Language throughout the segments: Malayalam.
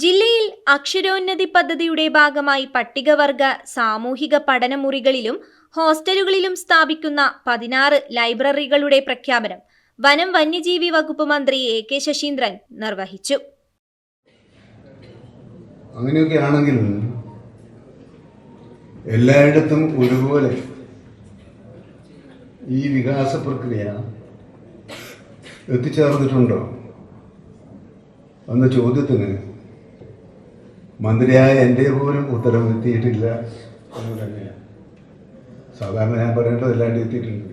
ജില്ലയിൽ അക്ഷരോന്നതി പദ്ധതിയുടെ ഭാഗമായി പട്ടികവർഗ സാമൂഹിക പഠനമുറികളിലും ഹോസ്റ്റലുകളിലും സ്ഥാപിക്കുന്ന 16 ലൈബ്രറികളുടെ പ്രഖ്യാപനം വനം വന്യജീവി വകുപ്പ് മന്ത്രി AK ശശീന്ദ്രൻ നിർവഹിച്ചു. അങ്ങനെയൊക്കെയാണെങ്കിൽ എല്ലായിടത്തും ഒരുപോലെ ഈ വികാസ പ്രക്രിയ എത്തിച്ചേർന്നിട്ടുണ്ടോ എന്ന ചോദ്യത്തിന് മന്ത്രിയായ എൻ്റെ പോലും ഉത്തരം എത്തിയിട്ടില്ല എന്ന് തന്നെയാണ്. സാധാരണ ഞാൻ പറയേണ്ടതല്ലാണ്ട് എത്തിയിട്ടുണ്ട്,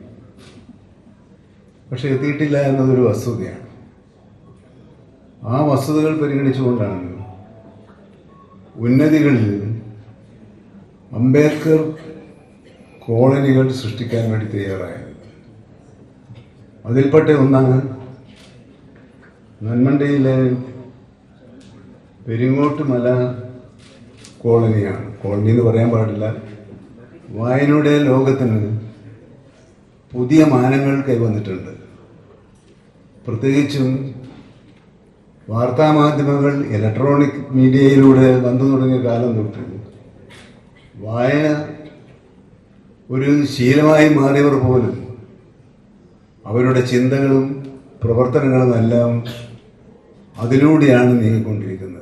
പക്ഷെ എത്തിയിട്ടില്ല എന്നതൊരു വസ്തുതയാണ്. ആ വസ്തുതകൾ പരിഗണിച്ചുകൊണ്ടാണ് ഉന്നതികളിൽ അംബേദ്കർ കോളനികൾ സൃഷ്ടിക്കാൻ വേണ്ടി തയ്യാറായത്. അതിൽപ്പെട്ട ഒന്നാണ് നന്മണ്ടയിലെ പെരിങ്ങോട്ടുമല കോളനിയാണ്. കോളനി എന്ന് പറയാൻ പാടില്ല. വായനയുടെ ലോകത്തിന് പുതിയ മാനങ്ങൾ കൈവന്നിട്ടുണ്ട്. പ്രത്യേകിച്ചും വാർത്താമാധ്യമങ്ങൾ ഇലക്ട്രോണിക് മീഡിയയിലൂടെ വന്നു തുടങ്ങിയ കാലം തൊട്ട് വായന ഒരു ശീലമായി മാറിയവർ പോലും അവരുടെ ചിന്തകളും പ്രവർത്തനങ്ങളും എല്ലാം അതിലൂടെയാണ് നീങ്ങിക്കൊണ്ടിരിക്കുന്നത്.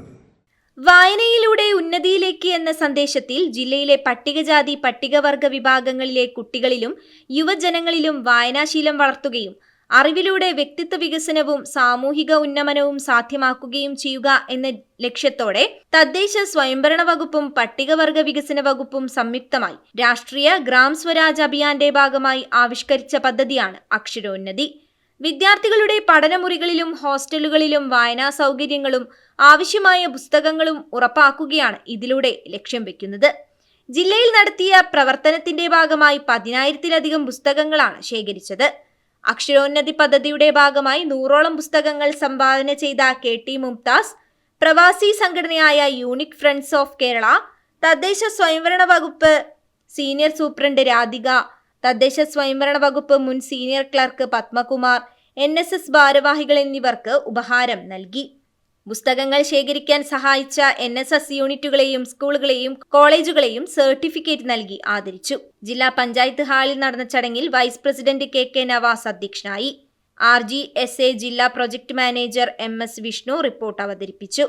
വായനയിലൂടെ ഉന്നതിയിലേക്ക് എന്ന സന്ദേശത്തിൽ ജില്ലയിലെ പട്ടികജാതി പട്ടികവർഗ വിഭാഗങ്ങളിലെ കുട്ടികളിലും യുവജനങ്ങളിലും വായനാശീലം വളർത്തുകയും അറിവിലൂടെ വ്യക്തിത്വ വികസനവും സാമൂഹിക ഉന്നമനവും സാധ്യമാക്കുകയും ചെയ്യുക എന്ന ലക്ഷ്യത്തോടെ തദ്ദേശ സ്വയംഭരണ വകുപ്പും പട്ടികവർഗ വികസന വകുപ്പും സംയുക്തമായി രാഷ്ട്രീയ ഗ്രാം സ്വരാജ് അഭിയാന്റെ ഭാഗമായി ആവിഷ്കരിച്ച പദ്ധതിയാണ് അക്ഷരോന്നതി. വിദ്യാർത്ഥികളുടെ പഠനമുറികളിലും ഹോസ്റ്റലുകളിലും വായനാ സൗകര്യങ്ങളും ആവശ്യമായ പുസ്തകങ്ങളും ഉറപ്പാക്കുകയാണ് ഇതിലൂടെ ലക്ഷ്യം വെക്കുന്നത്. ജില്ലയിൽ നടത്തിയ പ്രവർത്തനത്തിന്റെ ഭാഗമായി 10,000-ലധികം പുസ്തകങ്ങളാണ് ശേഖരിച്ചത്. അക്ഷരോന്നതി പദ്ധതിയുടെ ഭാഗമായി 100ഓളം പുസ്തകങ്ങൾ സംഭാവന ചെയ്ത KT മുംതാസ്, പ്രവാസി സംഘടനയായ യൂണിക് ഫ്രണ്ട്സ് ഓഫ് കേരള, തദ്ദേശ സ്വയംഭരണ വകുപ്പ് സീനിയർ സൂപ്രണ്ട് രാധിക, തദ്ദേശ സ്വയംഭരണ വകുപ്പ് മുൻ സീനിയർ ക്ലർക്ക് പത്മകുമാർ, NSS ഭാരവാഹികൾ എന്നിവർക്ക് ഉപഹാരം നൽകി. പുസ്തകങ്ങൾ ശേഖരിക്കാൻ സഹായിച്ച NSS യൂണിറ്റുകളെയും സ്കൂളുകളെയും കോളേജുകളെയും സർട്ടിഫിക്കറ്റ് നൽകി ആദരിച്ചു. ജില്ലാ പഞ്ചായത്ത് ഹാളിൽ നടന്ന ചടങ്ങിൽ വൈസ് പ്രസിഡന്റ് KK നവാസ് അധ്യക്ഷനായി. RGSA ജില്ലാ project manager MS Vishnu report അവതരിപ്പിച്ചു.